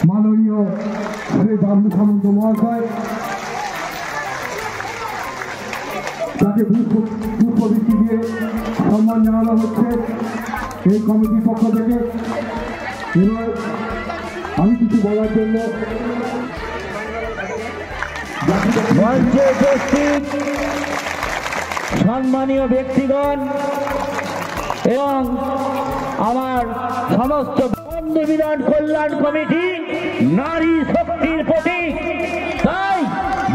মাননীয় শ্রী বাবলু সামন্ত মহাশয় তাকে পুষ্পবৃষ্টি দিয়ে সম্মান জানানো হচ্ছে এই কমিটির পক্ষ থেকে। এবার আমি কিছু বলার জন্য মঞ্চে উপস্থিত সম্মানীয় ব্যক্তিগণ এবং আমার সমস্ত বন্ধু মিলন কল্যাণ কমিটি নারী শক্তির প্রতীক, তাই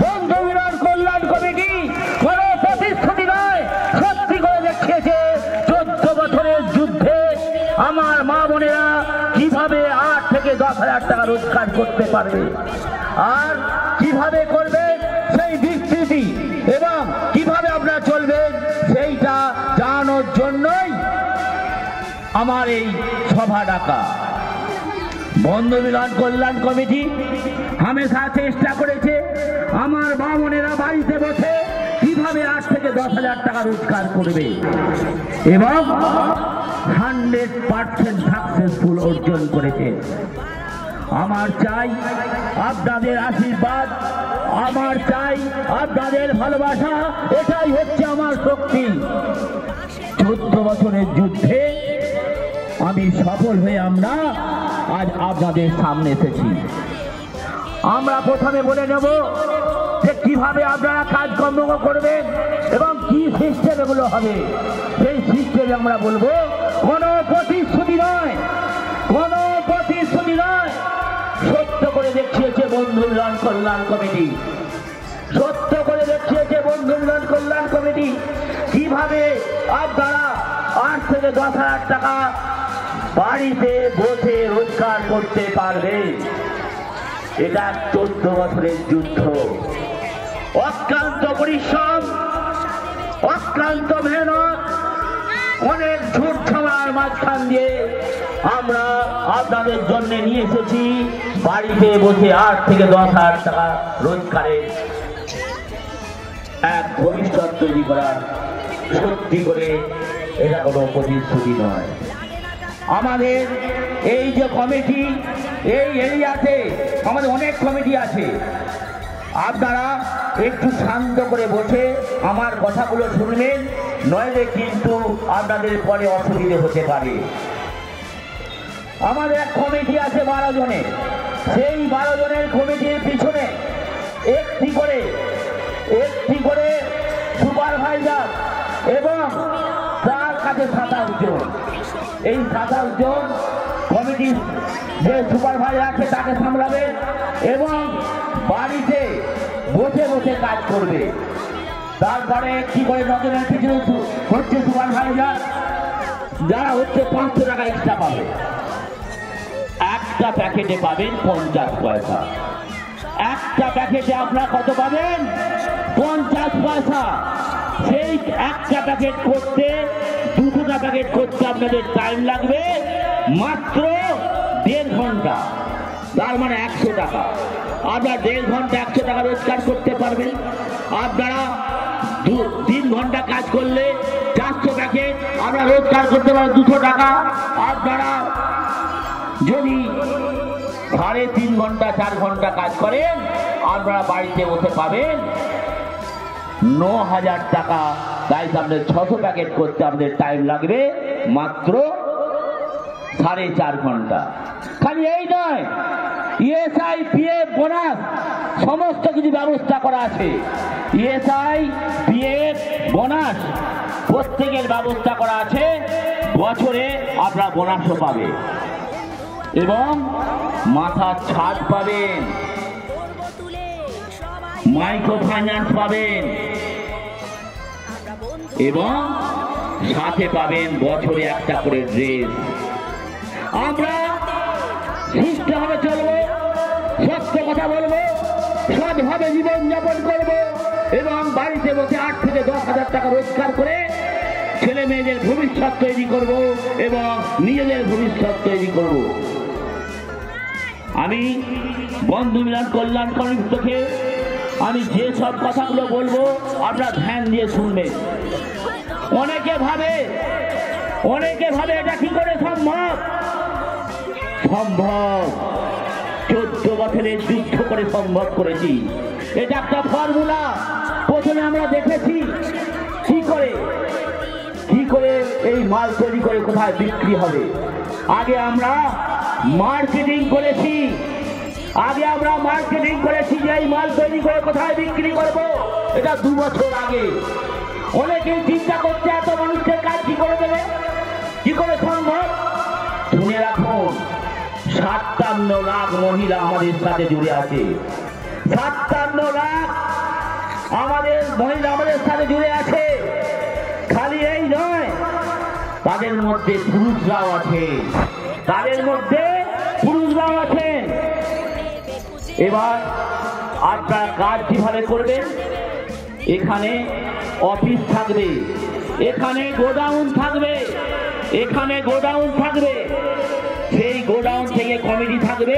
বন্ধু মিলন কল্যাণ কমিটি কোন প্রতিশ্রুতি নয়, সত্যি করে দেখিয়েছে 14 বছরের যুদ্ধে আমার মা বোনেরা কিভাবে 8 থেকে 10,000 টাকা রোজগার করতে পারবে আর কিভাবে করবে সেই বিস্তৃতি এবং কিভাবে আপনারা চলবেন সেইটা জানানোর জন্যই আমার এই সভা ডাকা। বন্ধু মিলন কল্যাণ কমিটি হামেশা চেষ্টা করেছে আমার মা বোনেরা বাড়িতে বসে কিভাবে 8 থেকে 10,000 টাকা রোজগার করবে এবং 100% সাকসেসফুল অর্জন করেছে। আমার চাই আপনাদের আশীর্বাদ, আমার চাই আপনাদের ভালোবাসা, এটাই হচ্ছে আমার শক্তি। 14 বছরের যুদ্ধে আমি সফল হয়ে আমরা আজ আপনাদের সামনে এসেছি। আমরা প্রথমে বলে নেব যে কিভাবে আপনারা কাজকর্ম করবেন এবং কি সিস্টেম এগুলো হবে। সেই সিস্টেমে আমরা বলবো কোনো প্রতিশ্রুতি নয়, কোনো প্রতিশ্রুতি নয়, সত্য করে দেখিয়েছে বন্ধু মিলন কল্যাণ কমিটি, সত্য করে দেখিয়েছে বন্ধু মিলন কল্যাণ কমিটি কিভাবে আপনারা 8 থেকে 10,000 টাকা বাড়িতে বসে রোজগার করতে পারবে। এটা 14 বছরের যুদ্ধ, অক্লান্ত পরিশ্রম, অক্লান্ত মেহনত, অনেক ঝুট ঝামেলার মাঝখান দিয়ে আমরা আপনাদের জন্য নিয়ে এসেছি বাড়িতে বসে 8 থেকে 10,000 টাকা রোজগারের এক ভবিষ্যৎ তৈরি করার। সত্যি করে এটা কোনো প্রতিশ্রুতি নয়। আমাদের এই যে কমিটি, এই এরিয়াতে আমাদের অনেক কমিটি আছে, আপনারা একটু শান্ত করে বসে আমার কথাগুলো শুনবেন, নইলে কিন্তু আপনাদের পরে অসুবিধে হতে পারে। আমাদের এক কমিটি আছে 12 জনের, সেই 12 জনের কমিটির পিছনে একটি করে সুপারভাইজার এবং তার কাছে 27 জন। এই 27 জন কমিটির যে সুপারভাইজার আছে তাকে সামলাবে এবং বাড়িতে বসে বসে কাজ করবে। তারপরে কি করে 9 জনের পিছনে হচ্ছে সুপারভাইজার, যারা হচ্ছে 500 টাকা এক্সট্রা পাবে। একটা প্যাকেটে পাবেন 50 পয়সা, একটা প্যাকেটে আপনারা কত পাবেন? 50 পয়সা। সেই একটা প্যাকেট করতে 200টা প্যাকেট করতে আপনাদের টাইম লাগবে মাত্র 1.5 ঘন্টা, তার মানে 100 টাকা। আপনারা 1.5 ঘন্টা 100 টাকা রোজগার করতে পারবেন। আপনারা 3 ঘন্টা কাজ করলে 400 প্যাকেট আমরা রোজগার করতে পারবেন 200 টাকা। আপনারা যদি 3.5 ঘন্টা 4 ঘন্টা কাজ করেন আপনারা বাড়িতে বসে পাবেন 9,000 টাকা। তাই আপনাদের 600 প্যাকেট করতে আমাদের টাইম লাগবে মাত্র 4.5 ঘন্টা। খালি এই নয়, ইএসআই, পিএফ, বোনাস সমস্ত কিছু ব্যবস্থা করা আছে। ইএসআই, পিএফ, বোনাস প্রত্যেকের ব্যবস্থা করা আছে। বছরে আপনারা বোনাসও পাবে এবং মাথার ছাদ পাবেন, মাইক্রো ফাইন্যান্স পাবেন এবং সাথে পাবেন বছরে একটা করে ড্রেস। আমরা সুস্থভাবে চলবো, সত্য কথা বলবো, সৎভাবে জীবনযাপন করবো এবং বাড়িতে বসে 8 থেকে 10,000 টাকা রোজগার করে ছেলে মেয়েদের ভবিষ্যৎ তৈরি করব এবং নিজেদের ভবিষ্যৎ তৈরি করব। আমি বন্ধু মিলন কল্যাণ কমিটি থেকে আমি যে সব কথাগুলো বলবো আপনারা ধ্যান দিয়ে শুনবেন। অনেকে ভাবে এটা কি করে সম্ভব? সম্ভব। 14 বছরের যুদ্ধ করে সম্ভব করেছি। এটা একটা ফর্মুলা। প্রথমে আমরা দেখেছি কি করে এই মাল তৈরি করে কোথায় বিক্রি হবে। আগে আমরা মার্কেটিং করেছি যে এই মাল তৈরি করে কোথায় বিক্রি করব। এটা 2 বছর আগে। অনেকেই চিন্তা করছে এত মানুষের কাজ কি করে দেবে, কি করে সম্ভব। শুনে রাখুন, 57 লাখ মহিলা আমাদের সাথে জুড়ে আছে। 57 লাখ আমাদের মহিলা আমাদের সাথে জুড়ে আছে। খালি এই নয়, তাদের মধ্যে পুরুষরাও আছেন। এবার আপনারা কাজ কিভাবে করবেন? এখানে অফিস থাকবে, এখানে গোডাউন থাকবে, সেই গোডাউন থেকে কমিটি থাকবে।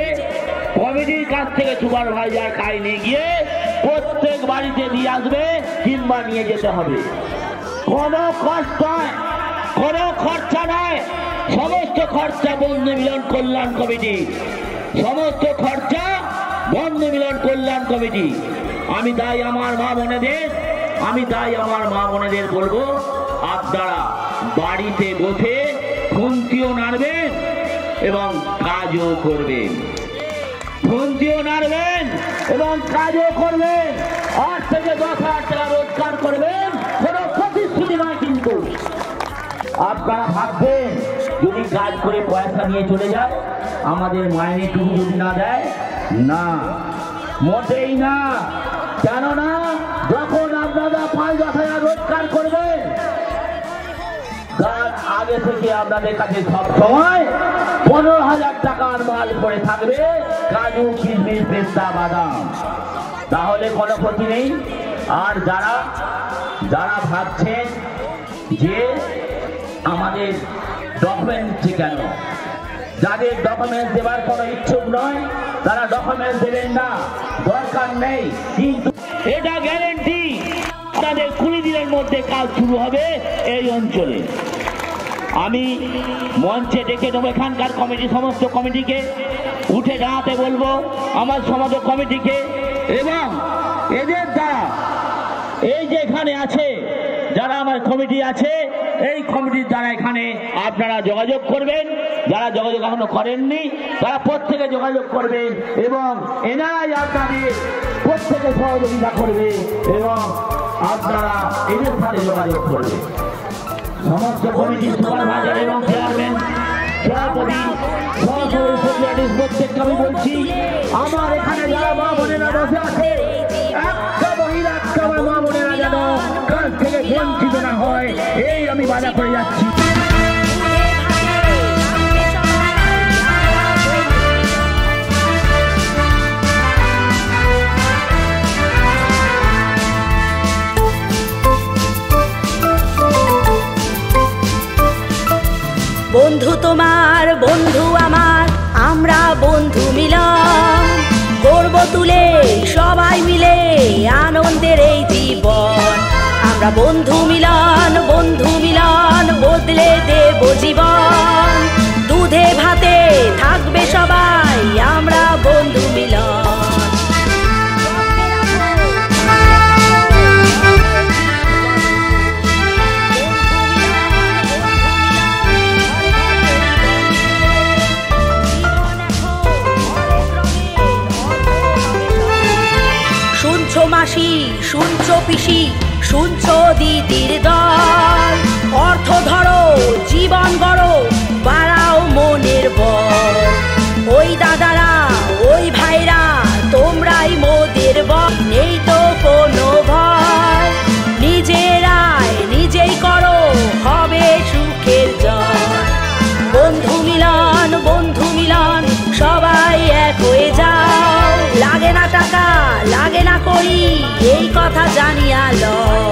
কমিটির কাছ থেকে সুপারভাইজার কাজ নিয়ে গিয়ে প্রত্যেক বাড়িতে দিয়ে আসবে কিংবা নিয়ে যেতে হবে। কোনো কষ্ট নয়, কোনো খরচা নয়। সমস্ত খরচা বন্ধু মিলন কল্যাণ কমিটি, আমি তাই আমার মা বোনেদের বলবো, আপনারা বাড়িতে বসে খুন্তিও নাড়বেন এবং কাজও করবেন। 8 থেকে 10,000 টাকা রোজগার করবেন, কোনো প্রতিশ্রুতি নয়। কিন্তু আপনারা ভাববেন যদি কাজ করে পয়সা নিয়ে চলে যায়, আমাদের মাইনেটুকু যদি না দেয়, না, মোটেই না। কেননা যখন আপনারা 5-10,000 রোজগার করবেন, তার আগে থেকে আপনাদের কাছে সব সময় 15,000 টাকার মাল পড়ে থাকবে, কাজু, কিশমিশ, পেস্তা, বাদাম। তাহলে কোনো ক্ষতি নেই। আর যারা ভাবছেন যে আমাদের ডকুমেন্টস কেন, যাদের ডকুমেন্টস দেওয়ার কোনো ইচ্ছুক নয়, তারা ডকুমেন্টস দেবেন না, দরকার নেই। কিন্তু এটা গ্যারেন্টি, তাদের 20 দিনের মধ্যে কাজ শুরু হবে এই অঞ্চলে। আমি মঞ্চে ডেকে দেবো এখানকার কমিটি, সমস্ত কমিটিকে উঠে দাঁড়াতে বলবো, আমার সমাজ কমিটিকে, এবং এদের দ্বারা এই যে এখানে আছে যারা আমার কমিটি আছে, এই কমিটির দ্বারা এখানে আপনারা যোগাযোগ করবেন। যারা যোগাযোগ এখনো করেননি তারা প্রত্যেকে যোগাযোগ করবেন এবং এনারাই আপনাদের প্রত্যেকে সহযোগিতা করবে এবং আপনারা এদের সাথে যোগাযোগ করবেন। সমস্ত কমিটির সুপারভাইজার এবং চেয়ারম্যান, সভাপতি, প্রত্যেককে আমি বলছি, আমার এখানে যারা মা বোনেরা বসে আছে, একটা মহিলা, একটা মা বোনেরা যেন কাজ থেকে বঞ্চিত না হয়, এই আমি বাধা করে যাচ্ছি। বন্ধু তোমার, বন্ধু আমার, আমরা বন্ধু মিলন করব তুলে সবাই মিলে আনন্দের এই জীবন। আমরা বন্ধু মিলন বদলে দেব জীবন। দুধে ভাতে থাকবে সবাই, আমরা বন্ধু মিলন। শুনছো মাসি, শুনছো পিসি, শুনছো দিদির দল, অর্থ ধরো, জীবন গড়ো, বাড়াও মনের বল। ওই দাদারা, ওই ভাইরা, তোমরাই মোদের বল, নেই তো কোনো ভয়। নিজেই করো, হবে সুখের জয়। বন্ধু মিলন, সবাই এক হয়ে যাও। লাগে না টাকা, লাগে না করি, এই কথা জানিয়া লও।